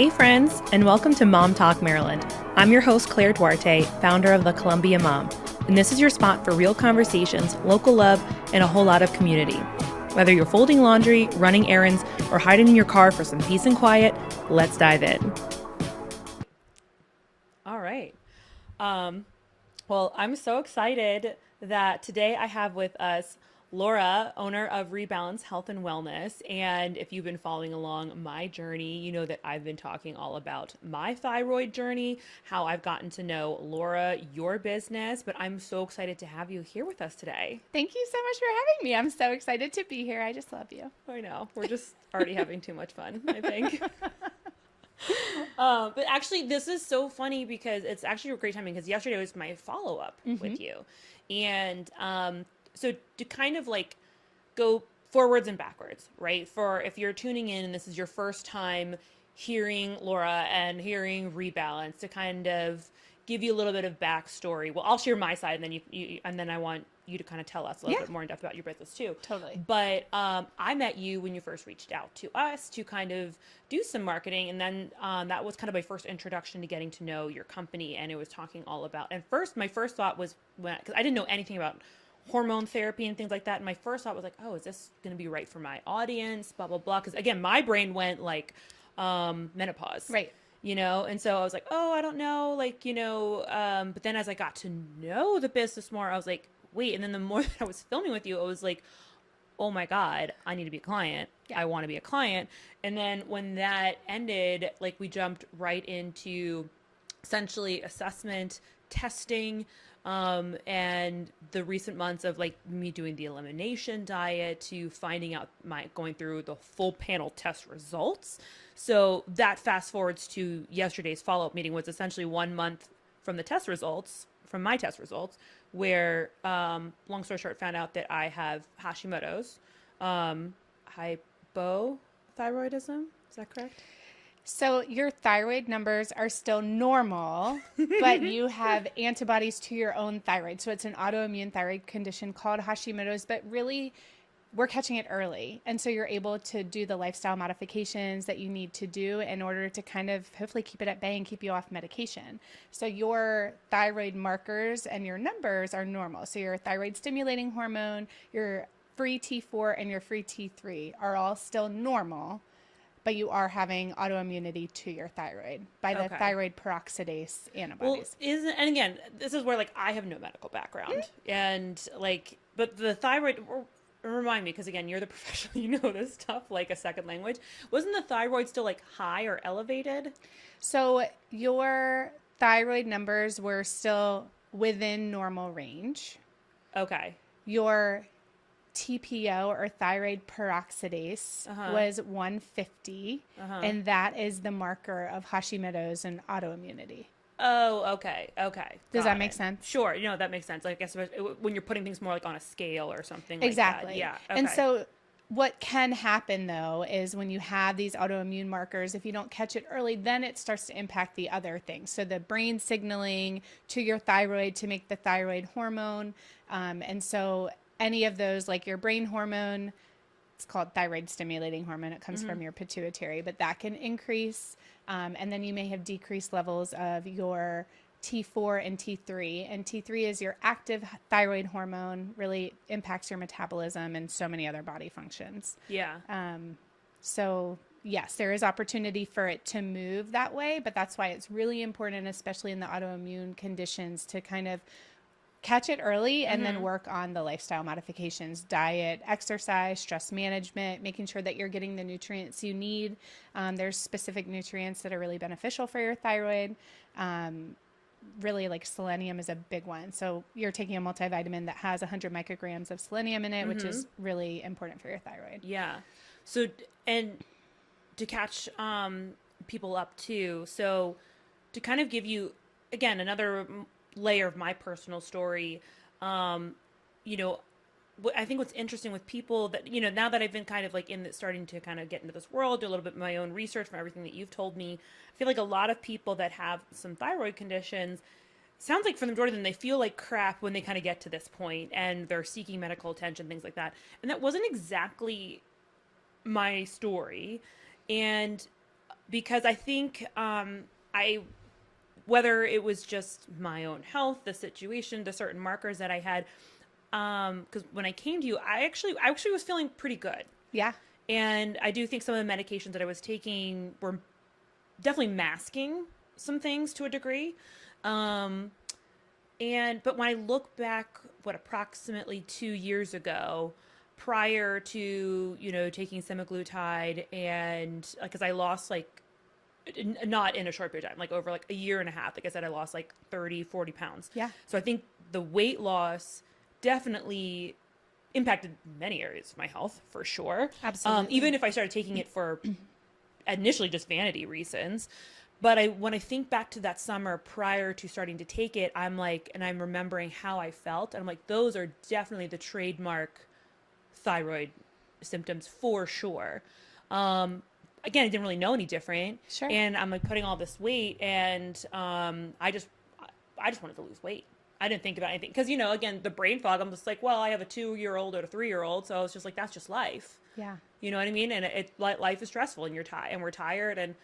Hey friends, and welcome to Mom Talk Maryland. I'm your host, Claire Duarte, founder of the Columbia Mom, and this is your spot for real conversations, local love, and a whole lot of community. Whether you're folding laundry, running errands, or hiding in your car for some peace and quiet, let's dive in. All right. Well, I'm so excited that today I have with us Laura, owner of Rebalance Health and Wellness. And if you've been following along my journey, you know that I've been talking all about my thyroid journey, how I've gotten to know Laura, your business. But I'm so excited to have you here with us today. Thank you so much for having me. I'm so excited to be here. I just love you. I know. We're just already having too much fun, I think. But actually, this is so funny because it's actually a great timing because yesterday was my follow-up with you. And so to kind of like go forwards and backwards, right? For if you're tuning in and this is your first time hearing Laura and hearing Rebalance, to kind of give you a little bit of backstory. Well, I'll share my side, and then and then I want you to kind of tell us a little bit more in depth about your business too. Totally. But I met you when you first reached out to us to kind of do some marketing, and then that was kind of my first introduction to getting to know your company, and it was talking all about. And first, my first thought was because I didn't know anything about hormone therapy and things like that. And my first thought was like, oh, is this going to be right for my audience? Blah, blah, blah. Because again, my brain went like menopause. Right. You know, and so I was like, oh, I don't know, like, but then as I got to know the business more, I was like, wait, and then the more that I was filming with you, I was like, oh my God, I need to be a client. Yeah. I want to be a client. And then when that ended, like we jumped right into essentially assessment, testing, and the recent months of like me doing the elimination diet to finding out going through the full panel test results. So that fast forwards to yesterday's follow-up meeting was essentially 1 month from the test results, from my test results, where, long story short, found out that I have Hashimoto's, hypothyroidism. Is that correct? So your thyroid numbers are still normal, but you have antibodies to your own thyroid. So it's an autoimmune thyroid condition called Hashimoto's, but really we're catching it early. And so you're able to do the lifestyle modifications that you need to do in order to kind of hopefully keep it at bay and keep you off medication. So your thyroid markers and your numbers are normal. So your thyroid stimulating hormone, your free T4 and your free T3 are all still normal, but you are having autoimmunity to your thyroid by the thyroid peroxidase antibodies. Well, and again, this is where like I have no medical background, and like, but the thyroid. Remind me, because again, you're the professional, you know this stuff like a second language. Wasn't the thyroid still like high or elevated? So your thyroid numbers were still within normal range. Okay. Your TPO or thyroid peroxidase was 150, and that is the marker of Hashimoto's and autoimmunity. Oh, okay. Does that make sense? Sure. That makes sense. I guess when you're putting things more like on a scale or something exactly. like that. Yeah. Okay. And so what can happen though is when you have these autoimmune markers, if you don't catch it early, then it starts to impact the other things. So the brain signaling to your thyroid to make the thyroid hormone. And so any of those, like your brain hormone, it's called thyroid stimulating hormone. It comes from your pituitary, but that can increase. And then you may have decreased levels of your T4 and T3. And T3 is your active thyroid hormone, really impacts your metabolism and so many other body functions. Yeah. So yes, there is opportunity for it to move that way, but that's why it's really important, especially in the autoimmune conditions, to kind of catch it early and then work on the lifestyle modifications, diet, exercise, stress management, making sure that you're getting the nutrients you need. There's specific nutrients that are really beneficial for your thyroid. Really like selenium is a big one. So you're taking a multivitamin that has 100 micrograms of selenium in it, which is really important for your thyroid. Yeah. So, and to catch people up too. So to kind of give you, again, another layer of my personal story, I think what's interesting with people that, now that I've been kind of like starting to kind of get into this world, do a little bit of my own research from everything that you've told me, I feel like a lot of people that have some thyroid conditions, sounds like for the majority of them, they feel like crap when they kind of get to this point and they're seeking medical attention, things like that. And that wasn't exactly my story. And because I think I whether it was just my own health, the situation, the certain markers that I had, because when I came to you, I actually was feeling pretty good. Yeah. And I do think some of the medications that I was taking were definitely masking some things to a degree. Um, but when I look back, approximately 2 years ago, prior to, taking semaglutide, and because I lost like, not in a short period of time, like over like a year and a half, like I said, I lost like 30, 40 pounds. Yeah. So I think the weight loss definitely impacted many areas of my health for sure. Absolutely. Even if I started taking it for initially just vanity reasons. But when I think back to that summer prior to starting to take it, I'm like, and I'm remembering how I felt. And I'm like, those are definitely the trademark thyroid symptoms for sure. Again, I didn't really know any different. Sure. And I'm like putting all this weight, and I just wanted to lose weight. I didn't think about anything because, again, the brain fog. I'm just like, well, I have a 2-year-old or a 3-year-old, so I was just like, that's just life. Yeah. You know what I mean? And life is stressful, and you're tired, and we're tired, and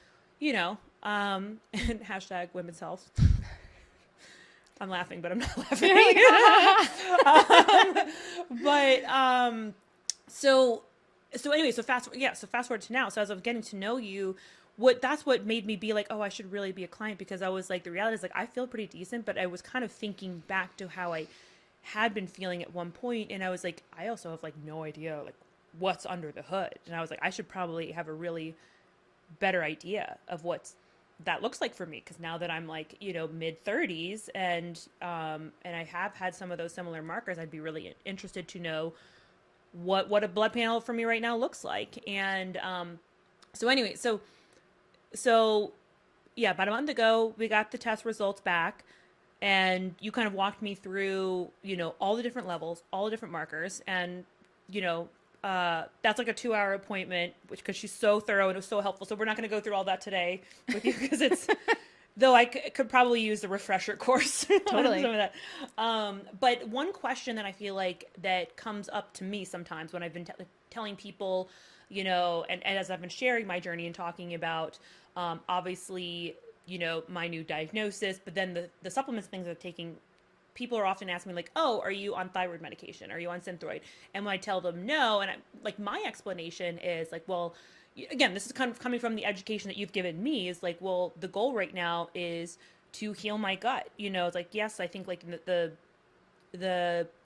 and hashtag women's health. I'm laughing, but I'm not laughing. So anyway, so fast forward to now. So as I'm getting to know you, that's what made me be like, oh, I should really be a client, because I was like, the reality is like, I feel pretty decent, but I was kind of thinking back to how I had been feeling at one point, and I was like, I also have like no idea like what's under the hood, and I was like, I should probably have a really better idea of what that looks like for me, because now that I'm like, mid 30s, and I have had some of those similar markers, I'd be really interested to know what a blood panel for me right now looks like. And so anyway, so yeah, about a month ago, we got the test results back, and you kind of walked me through, all the different levels, all the different markers, and that's like a 2-hour appointment, because she's so thorough and it was so helpful. So we're not going to go through all that today with you, because it's, though I could probably use a refresher course. Totally. Some of that. But one question that I feel like that comes up to me sometimes when I've been telling people, and as I've been sharing my journey and talking about, obviously, my new diagnosis, but then the supplements, things I'm taking, people are often asking me like, oh, are you on thyroid medication? Are you on Synthroid? And when I tell them no, and my explanation is like, well, again, this is kind of coming from the education that you've given me, is like, well, the goal right now is to heal my gut. It's like, yes, I think like the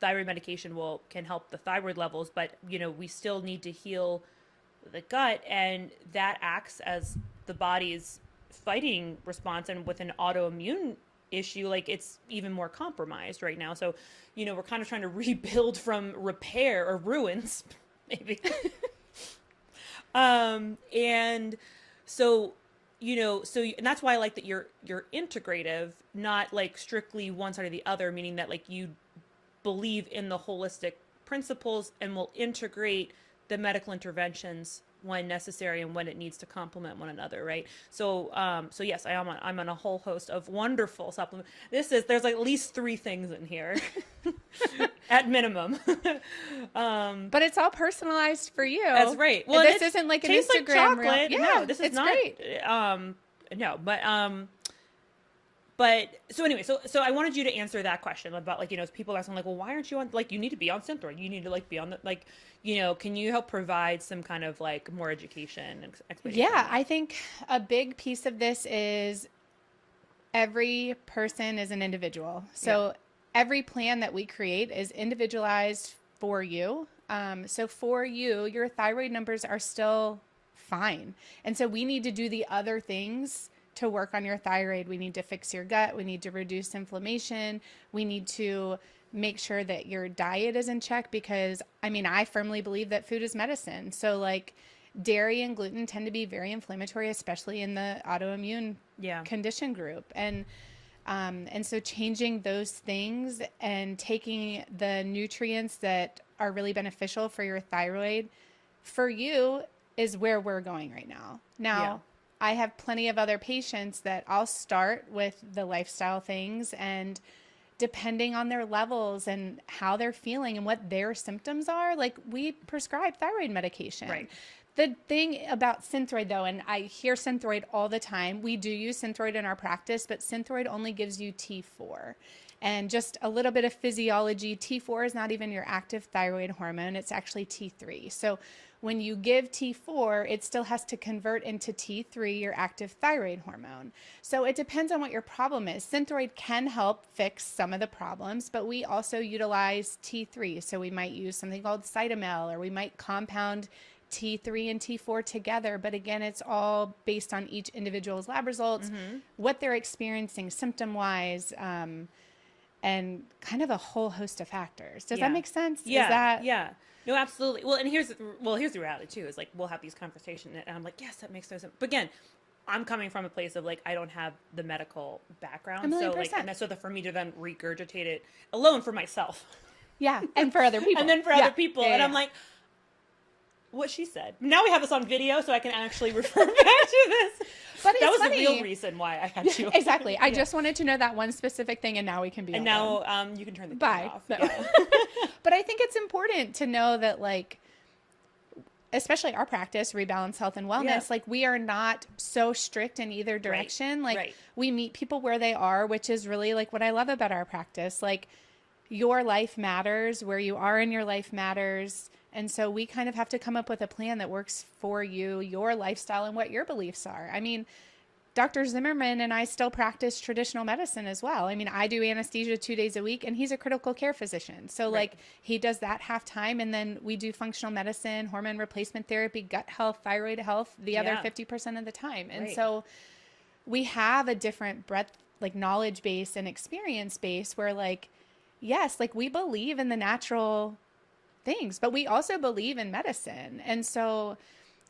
thyroid medication can help the thyroid levels, but we still need to heal the gut, and that acts as the body's fighting response, and with an autoimmune issue, like it's even more compromised right now. So, we're kind of trying to rebuild from repair or ruins, maybe. And so, and that's why I like that you're integrative, not like strictly one side or the other, meaning that like you believe in the holistic principles and will integrate the medical interventions when necessary and when it needs to complement one another, right? So, yes, I'm on a whole host of wonderful supplements. There's like at least 3 things in here, at minimum. But it's all personalized for you. That's right. Well, this isn't like an Instagram reel. Yeah, no, this is it's not. Great. No, but so anyway, so I wanted you to answer that question about like, people asking like, well, why aren't you on, like, you need to be on Synthroid. You need to like be on the, like, can you help provide some kind of like more education and explanation? Yeah, I think a big piece of this is every person is an individual. So every plan that we create is individualized for you. So for you, your thyroid numbers are still fine. And so we need to do the other things to work on your thyroid. We need to fix your gut. We need to reduce inflammation. We need to make sure that your diet is in check, because I firmly believe that food is medicine. So like dairy and gluten tend to be very inflammatory, especially in the autoimmune condition group. And so changing those things and taking the nutrients that are really beneficial for your thyroid for you is where we're going right now. Now, I have plenty of other patients that I'll start with the lifestyle things, and depending on their levels and how they're feeling and what their symptoms are, like we prescribe thyroid medication. Right. The thing about Synthroid, though, and I hear Synthroid all the time, we do use Synthroid in our practice, but Synthroid only gives you T4. And just a little bit of physiology, T4 is not even your active thyroid hormone, it's actually T3. So when you give T4, it still has to convert into T3, your active thyroid hormone. So it depends on what your problem is. Synthroid can help fix some of the problems, but we also utilize T3. So we might use something called Cytomel, or we might compound T3 and T4 together. But again, it's all based on each individual's lab results, what they're experiencing symptom-wise, and kind of a whole host of factors. Does that make sense? Yeah. Is that... Yeah. No, absolutely. Well, and here's the reality too, is like, we'll have these conversations and I'm like, yes, that makes no sense. But again, I'm coming from a place of like, I don't have the medical background. So like, and so for me to then regurgitate it alone for myself. Yeah. And for other people. And then for other people. Yeah, and I'm like, what she said. Now we have this on video, so I can actually refer back to this. But that was funny. the real reason why I had to. Exactly. I just wanted to know that one specific thing, and now we can be. And now you can turn the camera off. No. Yeah. But I think it's important to know that, like, especially our practice, Rebalance Health and Wellness, like, we are not so strict in either direction. Like, we meet people where they are, which is really like what I love about our practice. Like, your life matters, where you are in your life matters. And so we kind of have to come up with a plan that works for you, your lifestyle, and what your beliefs are. I mean, Dr. Zimmerman and I still practice traditional medicine as well. I mean, I do anesthesia 2 days a week, and he's a critical care physician. So like, he does that half time. And then we do functional medicine, hormone replacement therapy, gut health, thyroid health, the other 50% of the time. And so we have a different breadth, like knowledge base and experience base where like, yes, like we believe in the natural things, but we also believe in medicine. And so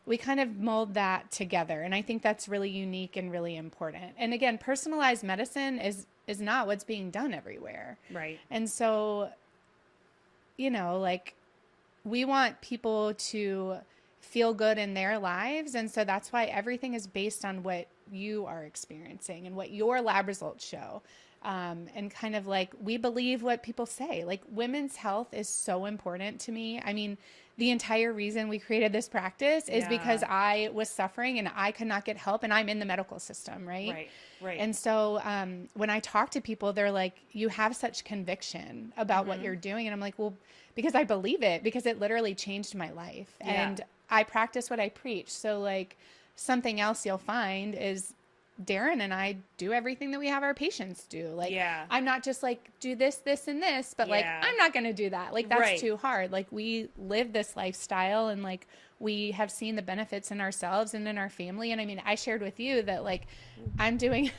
we kind of mold that together. And I think that's really unique and really important. And again, personalized medicine is not what's being done everywhere. Right. And so, you know, like, we want people to feel good in their lives. And so that's why everything is based on what you are experiencing and what your lab results show. And kind of like, we believe what people say. Like, women's health is so important to me. I mean, the entire reason we created this practice is because I was suffering and I could not get help, and I'm in the medical system, right? Right. And so when I talk to people, they're like, you have such conviction about what you're doing. And I'm like, well, because I believe it, because it literally changed my life. And I practice what I preach. So like, something else you'll find is Darren and I do everything that we have our patients do. Like, I'm not just like, do this, this, and this, but like, I'm not going to do that. Like, that's too hard. Like, we live this lifestyle, and like, we have seen the benefits in ourselves and in our family. And I mean, I shared with you that like, I'm doing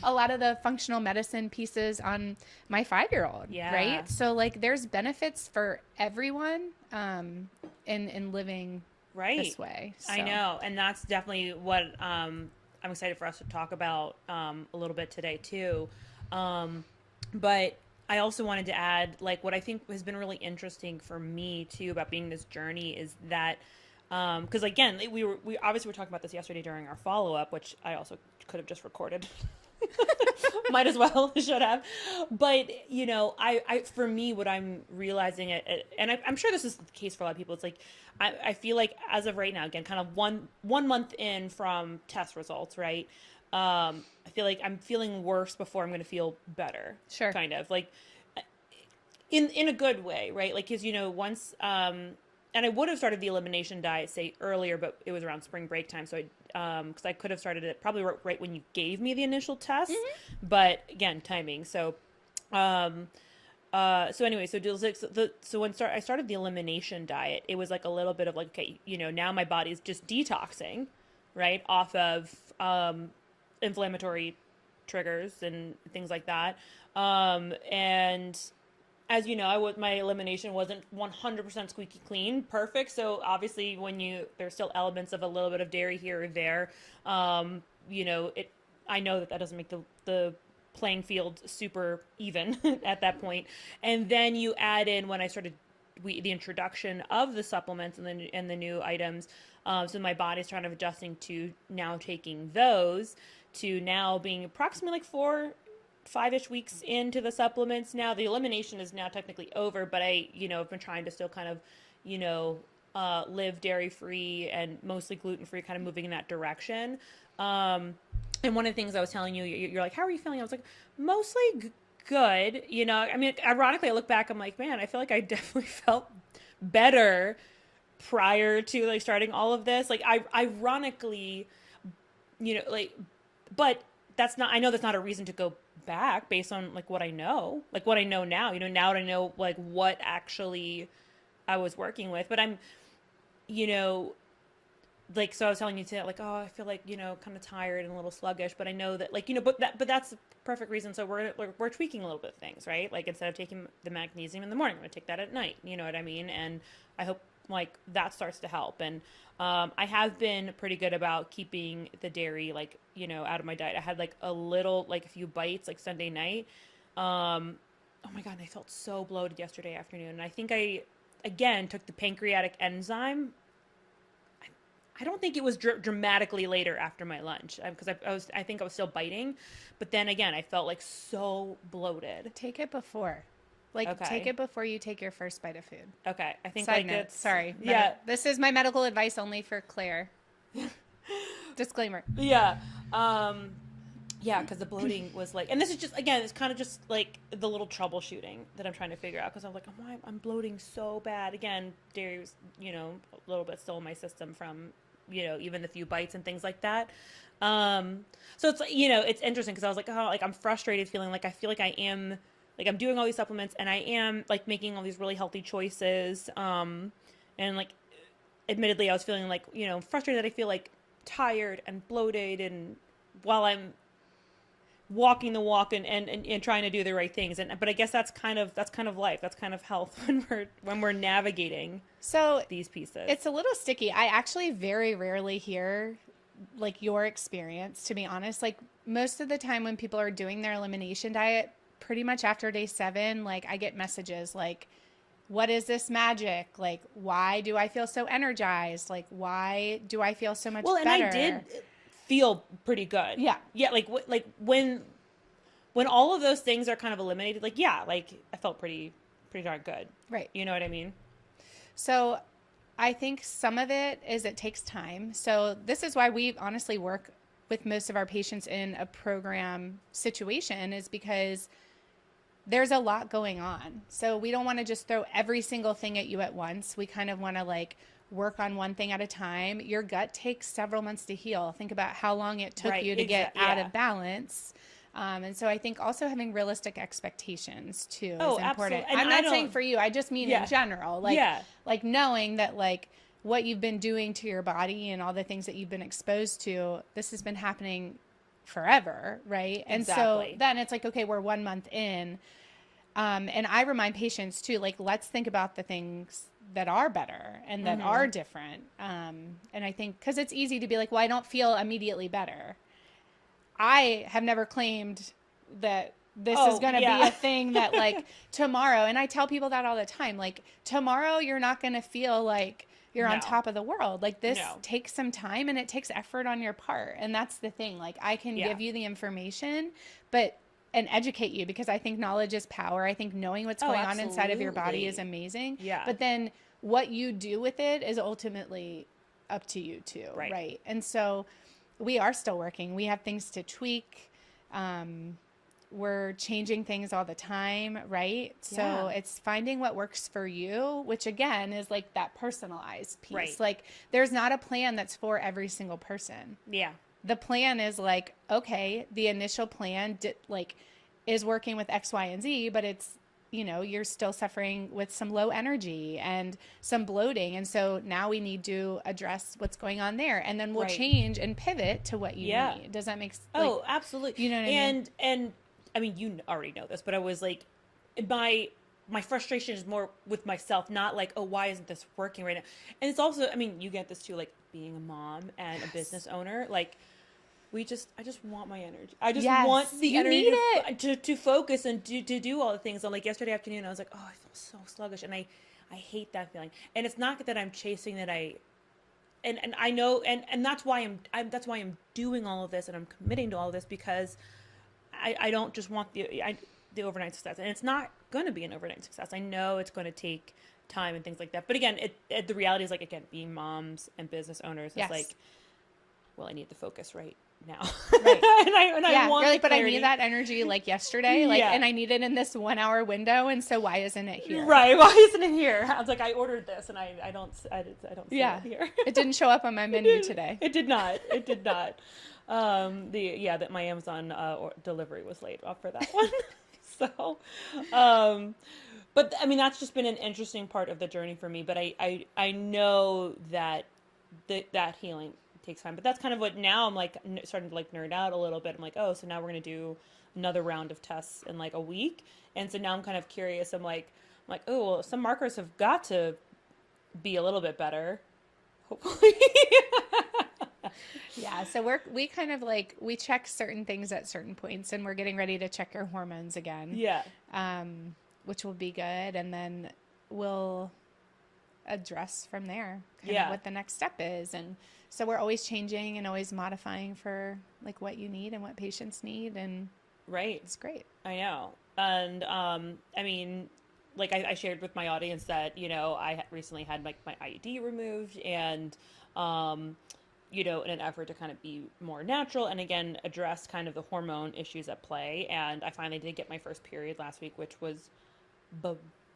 a lot of the functional medicine pieces on my 5-year-old. Right. So like, there's benefits for everyone, in living this way. So. I know. And that's definitely what I'm excited for us to talk about a little bit today too. But I also wanted to add, like, what I think has been really interesting for me too about being this journey is that because again, we obviously were talking about this yesterday during our follow-up, which I also could have just recorded. Might as well, should have. But, you know, I for me, what I'm realizing, and I'm sure this is the case for a lot of people, it's like, I feel like as of right now, again, kind of one month in from test results, right? I feel like I'm feeling worse before I'm going to feel better. Sure. Kind of like in a good way, right? Like, cause you know, once, and I would have started the elimination diet, say earlier, but it was around spring break time. So cause I could have started it probably right when you gave me the initial test, but again, timing. So, so anyway, so when I started the elimination diet, it was like a little bit of like, okay, you know, now my body's just detoxing, right, off of inflammatory triggers and things like that. And as you know, my elimination wasn't 100% squeaky clean, perfect. So obviously, there's still elements of a little bit of dairy here or there. You know, I know that doesn't make the playing field super even at that point. And then you add in when I started the introduction of the supplements and the new items. So my body's kind of adjusting to now taking those to now being approximately like 4-5-ish weeks into the supplements. Now the elimination is now technically over, but I, you know, have been trying to still kind of, you know, live dairy free and mostly gluten free, kind of moving in that direction. And one of the things I was telling you, you're like, how are you feeling? I was like, mostly good. You know, I mean, ironically, I look back, I'm like, man, I feel like I definitely felt better prior to like starting all of this. Like, ironically, you know, like, but that's not, I know that's not a reason to go back based on like what I know now, you know, now that I know like what actually I was working with. But I'm, you know, like, so I was telling you today, like, oh, I feel like, you know, kind of tired and a little sluggish, but I know that, like, you know, but that's the perfect reason. So we're tweaking a little bit of things, right? Like, instead of taking the magnesium in the morning, I'm gonna take that at night. You know what I mean? And I hope like that starts to help. And I have been pretty good about keeping the dairy, like, you know, out of my diet. I had like a few bites like Sunday night. Oh my God, and I felt so bloated yesterday afternoon. And I think I again took the pancreatic enzyme. I don't think it was dramatically later after my lunch because I think I was still biting, but then again I felt like so bloated. Take it before. Like, Okay. take it before you take your first bite of food. Okay, I think Side like note, it's sorry. Yeah, This is my medical advice only for Claire. Disclaimer. yeah, yeah, because the bloating was like, and this is just again, it's kind of just like the little troubleshooting that I'm trying to figure out because I'm like, I'm bloating so bad. Again, dairy was, you know, a little bit still in my system from, you know, even the few bites and things like that. So it's, you know, it's interesting because I was like, oh, like I'm frustrated feeling like I feel like I am, like I'm doing all these supplements and I am like making all these really healthy choices. And like, admittedly, I was feeling like, you know, frustrated that I feel like tired and bloated and while I'm walking the walk and trying to do the right things. And, but I guess that's kind of life. That's kind of health when we're navigating So these pieces. it's a little sticky. I actually very rarely hear like your experience, to be honest. Like, most of the time when people are doing their elimination diet, pretty much after day 7, like I get messages like, what is this magic? Like, why do I feel so energized? Like, why do I feel so much better? And I did feel pretty good. Yeah. Yeah. Like when all of those things are kind of eliminated, like, yeah, like I felt pretty darn good. Right. You know what I mean? So I think some of it is it takes time. So this is why we honestly work with most of our patients in a program situation, is because there's a lot going on. So we don't want to just throw every single thing at you at once. We kind of want to like work on one thing at a time. Your gut takes several months to heal. Think about how long it took you to get out of balance. And so I think also having realistic expectations too is important. And I'm not saying for you, I just mean in general, like knowing that like what you've been doing to your body and all the things that you've been exposed to, this has been happening forever. Right. And so then it's like, okay, we're 1 month in. And I remind patients too, like, let's think about the things that are better and that are different. And I think, cause it's easy to be like, well, I don't feel immediately better. I have never claimed that this is going to be a thing that like tomorrow. And I tell people that all the time, like tomorrow you're not going to feel like you're on top of the world. Like this takes some time and it takes effort on your part. And that's the thing. Like I can give you the information, and educate you, because I think knowledge is power. I think knowing what's going on inside of your body is amazing. Yeah. But then what you do with it is ultimately up to you too. Right. And so we are still working. We have things to tweak. We're changing things all the time. Right. So it's finding what works for you, which again is like that personalized piece. Right. Like there's not a plan that's for every single person. Yeah. The plan is like, okay, the initial plan is working with X, Y, and Z, but it's, you know, you're still suffering with some low energy and some bloating. And so now we need to address what's going on there. And then we'll change and pivot to what you need. Does that make sense? Oh, absolutely. You know what I mean? And I mean, you already know this, but I was like, my frustration is more with myself, not like, oh, why isn't this working right now? And it's also, I mean, you get this too, like being a mom and a business owner, like I just want my energy. I just want the energy to focus and to do all the things. So like yesterday afternoon, I was like, oh, I feel so sluggish. And I hate that feeling. And it's not that I'm chasing that and I know, and that's why I'm doing all of this and I'm committing to all of this, because I don't just want the overnight success. And it's not going to be an overnight success. I know it's going to take time and things like that. But again, the reality is like, again, being moms and business owners is like, well, I need the focus right now. Right. and I want you're like, but I clarity. need that energy like yesterday, like, and I need it in this 1 hour window. And so why isn't it here? Right. Why isn't it here? I was like, I ordered this and I don't see it here. It didn't show up on my menu today. It did not. It did not. That my Amazon delivery was late for that one. So, but I mean, that's just been an interesting part of the journey for me. But I know that that healing takes time. But that's kind of what now I'm like starting to like nerd out a little bit. I'm like, oh, so now we're gonna do another round of tests in like a week. And so now I'm kind of curious. I'm like, oh, well, some markers have got to be a little bit better, hopefully. Yeah, so we kind of like, we check certain things at certain points, and we're getting ready to check your hormones again. Yeah. Which will be good, and then we'll address from there what the next step is. And so we're always changing and always modifying for like what you need and what patients need, and right. It's great. I know. And I mean, like I shared with my audience that, you know, I recently had like my IUD removed, and you know, in an effort to kind of be more natural and again address kind of the hormone issues at play. And I finally did get my first period last week, which was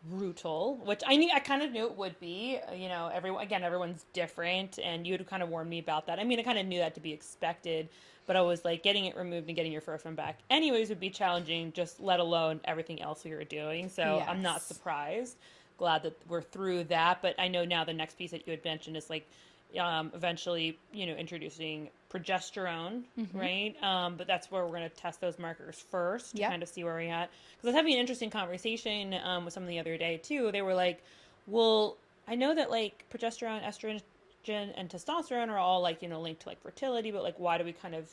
brutal, which I kind of knew it would be. You know, everyone's different, and you had kind of warned me about that. I mean, I kind of knew that to be expected, but I was like, getting it removed and getting your first one back anyways would be challenging, just let alone everything else we were doing. So yes. I'm not surprised. Glad that we're through that. But I know now the next piece that you had mentioned is like, eventually, you know, introducing progesterone, right? But that's where we're going to test those markers first to kind of see where we're at. Because I was having an interesting conversation with someone the other day too. They were like, well, I know that like progesterone, estrogen, and testosterone are all like, you know, linked to like fertility, but like, why do we kind of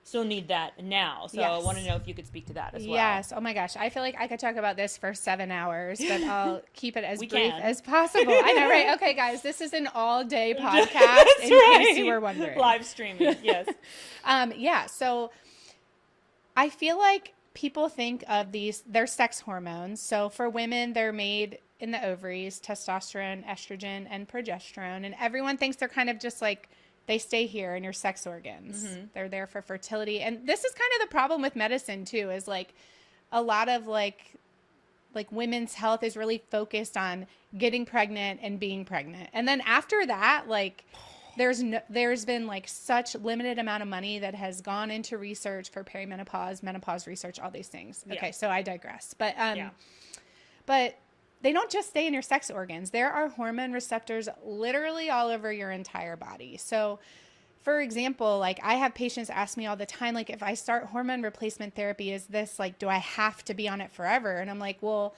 still need that now? So I want to know if you could speak to that as well. Yes. Oh my gosh. I feel like I could talk about this for 7 hours, but I'll keep it as brief as possible. I know, right? Okay, guys, this is an all-day podcast in case you were wondering. Live streaming, yes. So I feel like people think of they're sex hormones. So for women, they're made in the ovaries, testosterone, estrogen, and progesterone. And everyone thinks they're kind of just like, they stay here in your sex organs. They're there for fertility. And this is kind of the problem with medicine too, is like a lot of like women's health is really focused on getting pregnant and being pregnant. And then after that, like there's been like such limited amount of money that has gone into research for perimenopause, menopause research, all these things. Okay. So I digress, but they don't just stay in your sex organs. There are hormone receptors literally all over your entire body. So, for example, like I have patients ask me all the time, like if I start hormone replacement therapy, is this like, do I have to be on it forever? And I'm like, well,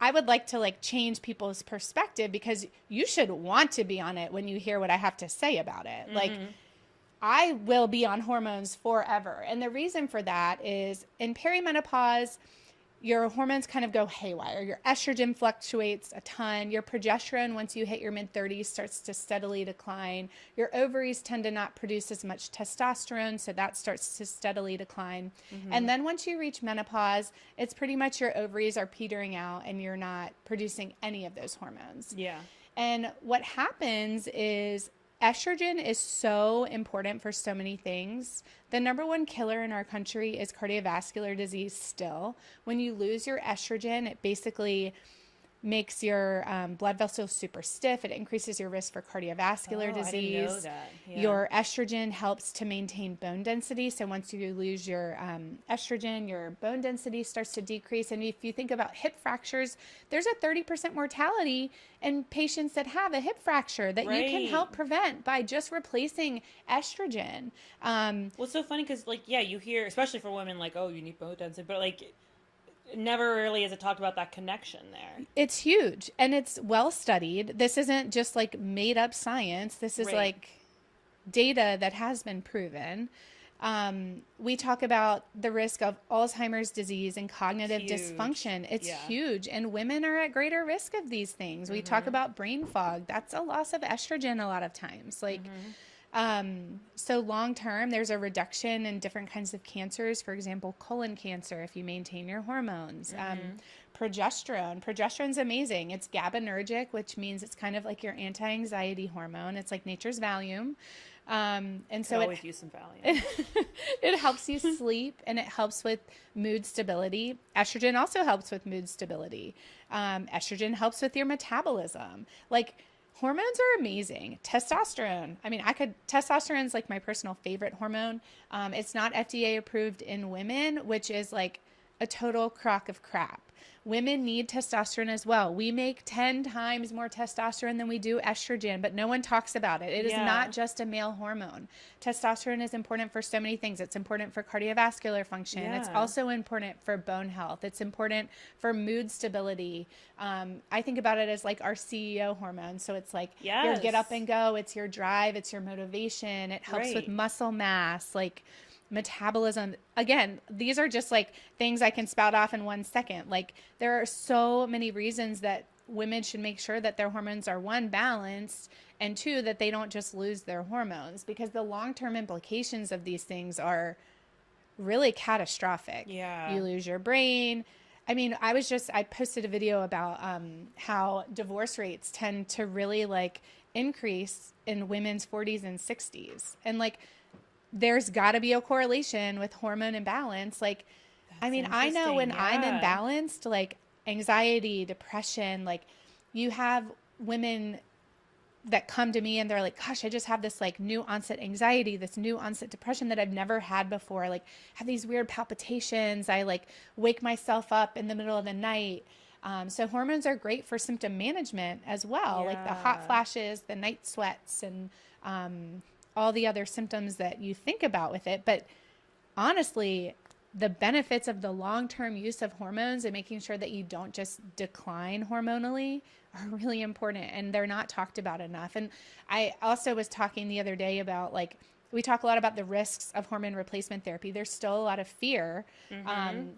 I would like to like change people's perspective, because you should want to be on it when you hear what I have to say about it. Like I will be on hormones forever. And the reason for that is in perimenopause, your hormones kind of go haywire. Your estrogen fluctuates a ton. Your progesterone, once you hit your mid-30s, starts to steadily decline. Your ovaries tend to not produce as much testosterone, so that starts to steadily decline. And then once you reach menopause, it's pretty much your ovaries are petering out and you're not producing any of those hormones. Yeah. And what happens is estrogen is so important for so many things. The number one killer in our country is cardiovascular disease still. When you lose your estrogen, it basically makes your blood vessels super stiff. It increases your risk for cardiovascular disease. I didn't know that. Yeah. Your estrogen helps to maintain bone density. So once you lose your estrogen, your bone density starts to decrease. And if you think about hip fractures, there's a 30% mortality in patients that have a hip fracture that you can help prevent by just replacing estrogen. Well, it's so funny because, like, yeah, you hear, especially for women, like, oh, you need bone density, but like, never really is it talked about that connection there. It's huge and it's well studied. This isn't just like made up science. This is like data that has been proven. We talk about the risk of Alzheimer's disease and cognitive dysfunction. It's huge. And women are at greater risk of these things. We talk about brain fog. That's a loss of estrogen a lot of times. Like, so long term, there's a reduction in different kinds of cancers. For example, colon cancer, if you maintain your hormones. progesterone. Progesterone's amazing. It's GABAergic, which means it's kind of like your anti-anxiety hormone. It's like nature's Valium. And so Could always use some Valium. it helps you sleep, and it helps with mood stability. Estrogen also helps with mood stability. Estrogen helps with your metabolism. Like, hormones are amazing. Testosterone. I mean, testosterone is like my personal favorite hormone. It's not FDA approved in women, which is like a total crock of crap. Women need testosterone as well. We make 10 times more testosterone than we do estrogen, but no one talks about it. It is not just a male hormone. Testosterone is important for so many things. It's important for cardiovascular function. Yeah. It's also important for bone health. It's important for mood stability. I think about it as like our CEO hormone. So it's like your get up and go. It's your drive. It's your motivation. It helps with muscle mass. Like, metabolism. Again, these are just like things I can spout off in 1 second. Like, there are so many reasons that women should make sure that their hormones are, one, balanced, and two, that they don't just lose their hormones, because the long-term implications of these things are really catastrophic. Yeah. You lose your brain. I mean, I posted a video about how divorce rates tend to really like increase in women's 40s and 60s. And like, there's got to be a correlation with hormone imbalance. Like, I mean, I know when I'm imbalanced, like anxiety, depression, like, you have women that come to me and they're like, gosh, I just have this like new onset anxiety, this new onset depression that I've never had before. Like, have these weird palpitations. I like wake myself up in the middle of the night. So hormones are great for symptom management as well. Like the hot flashes, the night sweats, and, all the other symptoms that you think about with it. But honestly, the benefits of the long-term use of hormones and making sure that you don't just decline hormonally are really important, and they're not talked about enough. And I also was talking the other day about, like, we talk a lot about the risks of hormone replacement therapy. There's still a lot of fear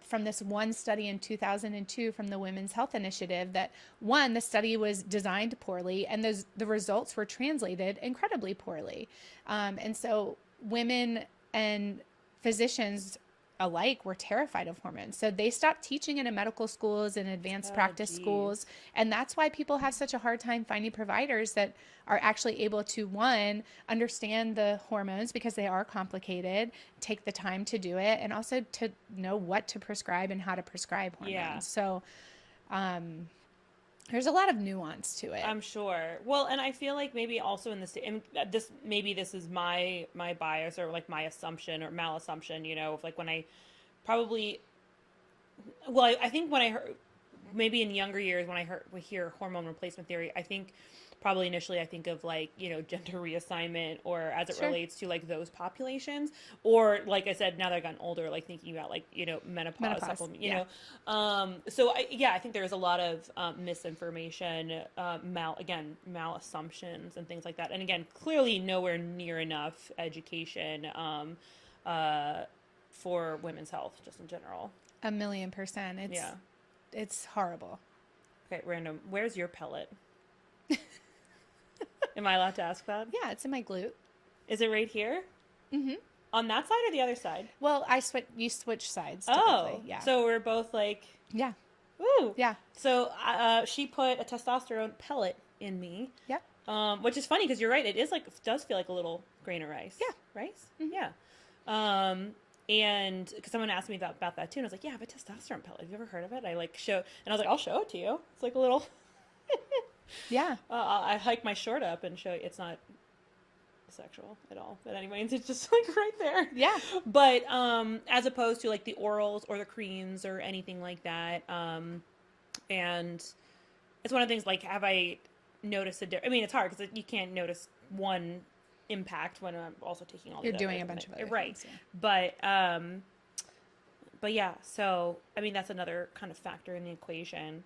from this one study in 2002 from the Women's Health Initiative that, one, the study was designed poorly, and the results were translated incredibly poorly. And so women and physicians alike were terrified of hormones. So they stopped teaching it in medical schools and advanced practice schools. And that's why people have such a hard time finding providers that are actually able to, one, understand the hormones, because they are complicated, take the time to do it, and also to know what to prescribe and how to prescribe hormones. Yeah. So there's a lot of nuance to it. I'm sure. Well, and I feel like maybe also in this is my bias, or like my assumption or malassumption, you know, of like when I think when I heard, maybe in younger years when we hear hormone replacement theory, I think probably initially I think of like, you know, gender reassignment, or as it relates to like those populations, or like I said, now that I've gotten older, like thinking about like, you know, menopause supplement, you know. So I think there's a lot of misinformation, mal-assumptions and things like that. And again, clearly nowhere near enough education for women's health just in general. 1,000,000%. It's horrible. Okay, random. Where's your pellet? Am I allowed to ask that? Yeah, it's in my glute. Is it right here? Mm-hmm. On that side or the other side? Well, you switch sides typically. Oh, yeah. So we're both like... Yeah. Woo! Yeah. So she put a testosterone pellet in me. Yep. Which is funny because you're right. It does feel like a little grain of rice. Yeah. Rice? Mm-hmm. Yeah. And because someone asked me about that too, and I was like, yeah, I have a testosterone pellet. Have you ever heard of it? I like show, and I was like, I'll show it to you. It's like a little... Yeah. I hike my short up and show you. It's not sexual at all, but anyways, it's just like right there. Yeah. But as opposed to like the orals or the creams or anything like that, and it's one of the things, like, have I noticed I mean, it's hard because you can't notice one impact when I'm also taking all. You're doing a bunch of other things, yeah. But yeah, so I mean that's another kind of factor in the equation.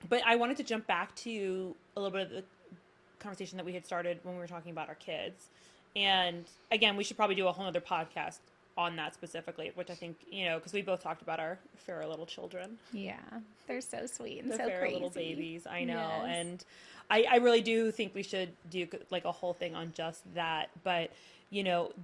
But I wanted to jump back to a little bit of the conversation that we had started when we were talking about our kids. And again, we should probably do a whole other podcast on that specifically, which I think, because we both talked about our fairer little children. Yeah, they're so sweet and The so fairer crazy. little babies. I know. Yes. And I really do think we should do like a whole thing on just that. But,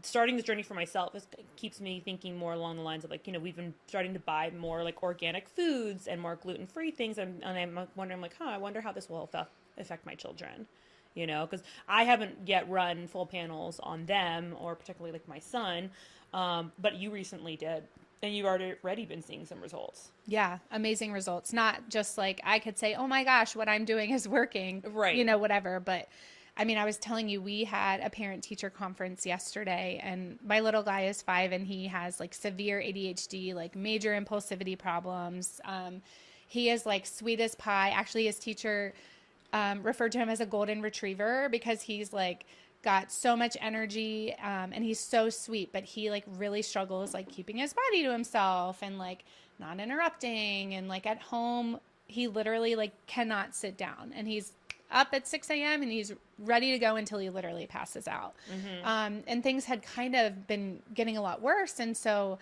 starting this journey for myself keeps me thinking more along the lines of like, we've been starting to buy more like organic foods and more gluten-free things. And I'm wondering like, I wonder how this will affect my children. Because I haven't yet run full panels on them or particularly like my son. But you recently did. And you've already been seeing some results. Yeah, amazing results. Not just like I could say, oh my gosh, what I'm doing is working, Right. Whatever. But I mean, I was telling you, we had a parent teacher conference yesterday, and my little guy is 5 and he has like severe ADHD, like major impulsivity problems. He is like sweet as pie. Actually, his teacher referred to him as a golden retriever because he's like got so much energy and he's so sweet, but he like really struggles like keeping his body to himself and like not interrupting, and like at home he literally like cannot sit down, and he's up at 6 a.m. and he's ready to go until he literally passes out. And things had kind of been getting a lot worse, and so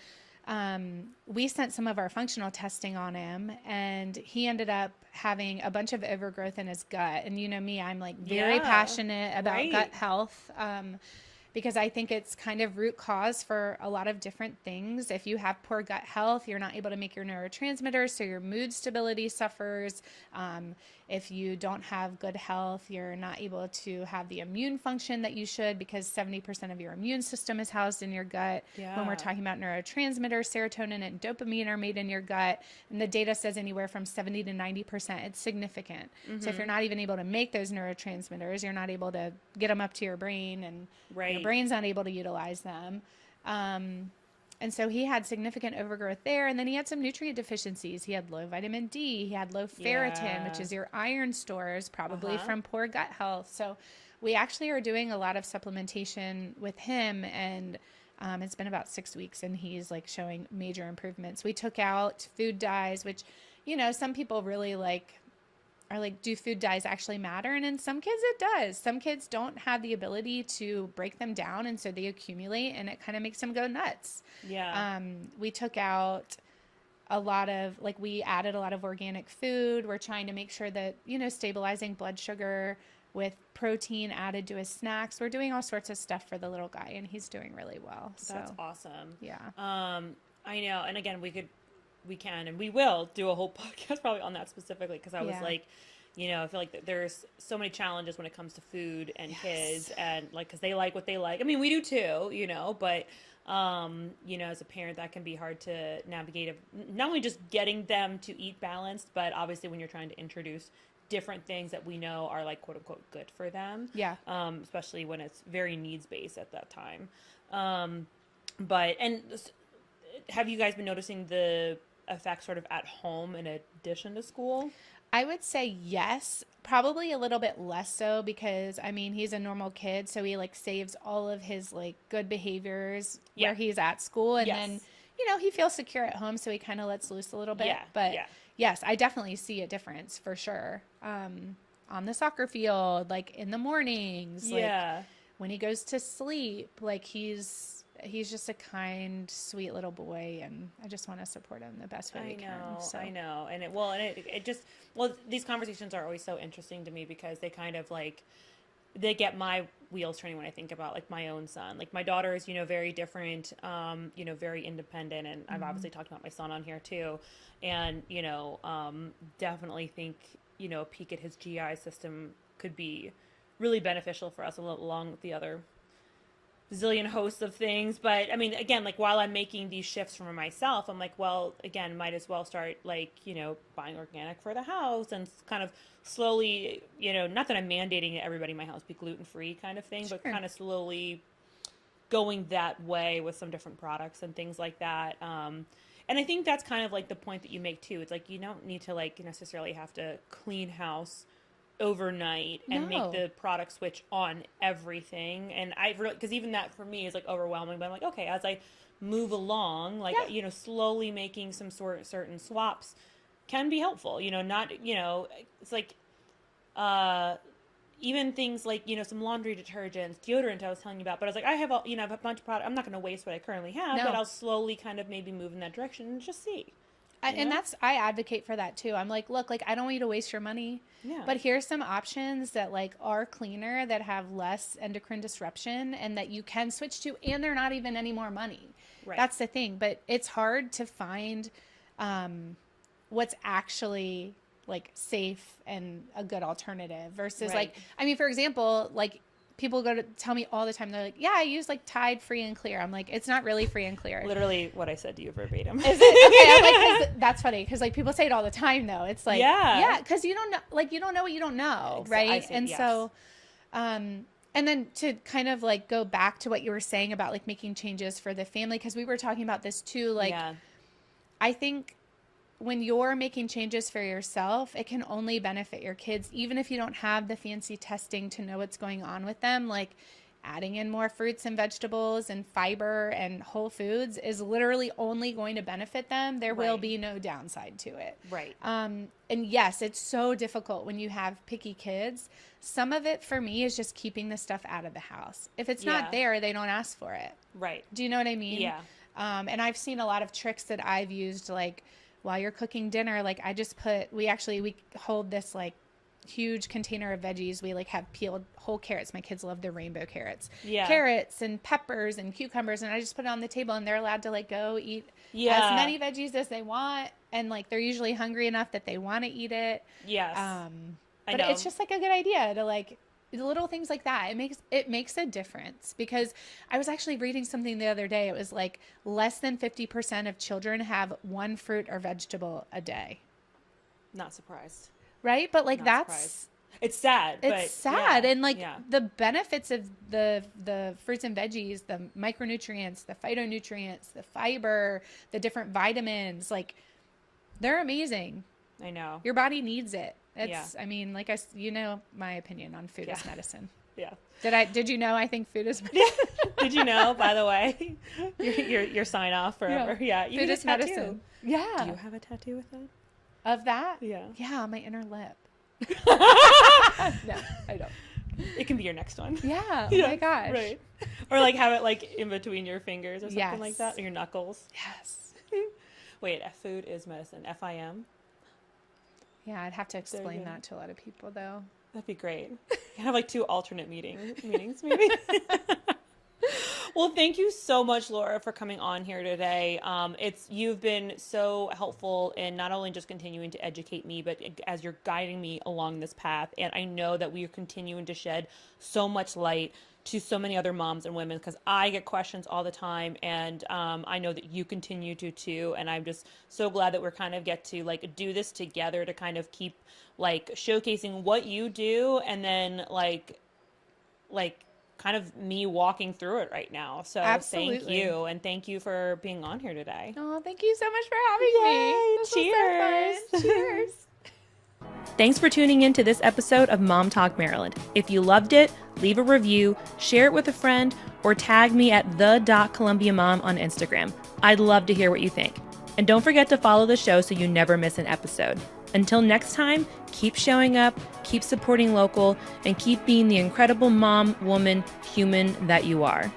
we sent some of our functional testing on him, and he ended up having a bunch of overgrowth in his gut. And you know me, I'm like very passionate about gut health, because I think it's kind of root cause for a lot of different things. If you have poor gut health, you're not able to make your neurotransmitters, so your mood stability suffers. If you don't have good health, you're not able to have the immune function that you should, because 70% of your immune system is housed in your gut. When we're talking about neurotransmitters, serotonin and dopamine are made in your gut, and the data says anywhere from 70 to 90%. It's significant. So if you're not even able to make those neurotransmitters, you're not able to get them up to your brain, and your brain's not able to utilize them. And so he had significant overgrowth there. And then he had some nutrient deficiencies. He had low vitamin D. He had low ferritin, which is your iron stores, probably from poor gut health. So we actually are doing a lot of supplementation with him. And it's been about 6 weeks, and he's like showing major improvements. We took out food dyes, which, some people really are like, do food dyes actually matter? And in some kids it does. Some kids don't have the ability to break them down, and so they accumulate, and it kind of makes them go nuts. We took out a lot of, we added a lot of organic food. We're trying to make sure that, stabilizing blood sugar with protein added to his snacks. We're doing all sorts of stuff for the little guy, and he's doing really well. So that's awesome. Yeah. I know. And again, we can and we will do a whole podcast probably on that specifically, because I was like, I feel like there's so many challenges when it comes to food and kids, and like, because they like what they like. I mean, we do too, but as a parent, that can be hard to navigate of not only just getting them to eat balanced, but obviously when you're trying to introduce different things that we know are like quote unquote good for them. Especially when it's very needs based at that time. And have you guys been noticing the effects sort of at home in addition to school? I would say yes, probably a little bit less so, because I mean, he's a normal kid, so he like saves all of his like good behaviors where he's at school, and then he feels secure at home, so he kind of lets loose a little bit. Yes, I definitely see a difference for sure. On the soccer field, like in the mornings, like when he goes to sleep, like he's just a kind, sweet little boy, and I just want to support him the best way we can. So. I know. And these conversations are always so interesting to me, because they kind of like, they get my wheels turning when I think about like my own son. Like my daughter is, very different, very independent. And I've obviously talked about my son on here too. And, definitely think, a peek at his GI system could be really beneficial for us along with the other zillion hosts of things. But I mean, again, like while I'm making these shifts for myself, I'm like, well, again, might as well start like, buying organic for the house, and kind of slowly, not that I'm mandating that everybody in my house be gluten-free kind of thing, but kind of slowly going that way with some different products and things like that. And I think that's kind of like the point that you make too. It's like, you don't need to like necessarily have to clean house overnight and make the product switch on everything. And I really, because even that for me is like overwhelming, but I'm like, okay, as I move along, like, slowly making some certain swaps can be helpful, not, it's like, even things like, some laundry detergents, deodorant I was telling you about. But I was like, I have I have a bunch of products. I'm not going to waste what I currently have, No. but I'll slowly kind of maybe move in that direction and just see. And I advocate for that too. I'm like, look, like I don't want you to waste your money, but here's some options that like are cleaner, that have less endocrine disruption, and that you can switch to, and they're not even any more money. Right. That's the thing. But it's hard to find what's actually like safe and a good alternative versus like, I mean, for example, like people go to tell me all the time, they're like, yeah, I use like Tide Free and Clear. I'm like, it's not really free and clear. Literally what I said to you verbatim. Is it? Okay, I'm like, that's funny because like people say it all the time though. It's like, yeah, because you don't know, like you don't know what you don't know, right? And so, and then to kind of like go back to what you were saying about like making changes for the family, because we were talking about this too. Like, I think when you're making changes for yourself, it can only benefit your kids, even if you don't have the fancy testing to know what's going on with them. Like adding in more fruits and vegetables and fiber and whole foods is literally only going to benefit them. There will be no downside to it. Right. And yes, it's so difficult when you have picky kids. Some of it for me is just keeping the stuff out of the house. If it's not there, they don't ask for it. Right. Do you know what I mean? Yeah. And I've seen a lot of tricks that I've used, like while you're cooking dinner, like I just we hold this like huge container of veggies. We like have peeled whole carrots. My kids love the rainbow carrots. Yeah. Carrots and peppers and cucumbers. And I just put it on the table and they're allowed to like go eat as many veggies as they want. And like, they're usually hungry enough that they want to eat it. Yes. But it's just like a good idea to like, little things like that. It makes a difference, because I was actually reading something the other day. It was like less than 50% of children have one fruit or vegetable a day. Not surprised. Right? But like it's sad. It's sad. And like the benefits of the fruits and veggies, the micronutrients, the phytonutrients, the fiber, the different vitamins, like they're amazing. I know. Your body needs it. I mean, like my opinion on food is medicine. Yeah. Did you know I think food is medicine? Did you know, by the way, your sign off forever? Yeah. Food is medicine. Yeah. Do you have a tattoo with that? Of that? Yeah. Yeah, on my inner lip. No, I don't. It can be your next one. Yeah. Oh my gosh. Right. Or like have it like in between your fingers or something like that, or your knuckles. Yes. Wait, food is medicine. FIM. Yeah, I'd have to explain that to a lot of people, though. That'd be great. You have like 2 alternate meetings, maybe. Well, thank you so much, Laura, for coming on here today. You've been so helpful in not only just continuing to educate me, but as you're guiding me along this path. And I know that we are continuing to shed so much light to so many other moms and women, because I get questions all the time, and I know that you continue to too, and I'm just so glad that we're kind of get to like do this together to kind of keep like showcasing what you do, and then like kind of me walking through it right now. So Absolutely. Thank you, and thank you for being on here today. Oh, thank you so much for having me. This Cheers. was so fun. Cheers. Thanks for tuning in to this episode of Mom Talk Maryland. If you loved it, leave a review, share it with a friend, or tag me at the.columbiamom on Instagram. I'd love to hear what you think. And don't forget to follow the show so you never miss an episode. Until next time, keep showing up, keep supporting local, and keep being the incredible mom, woman, human that you are.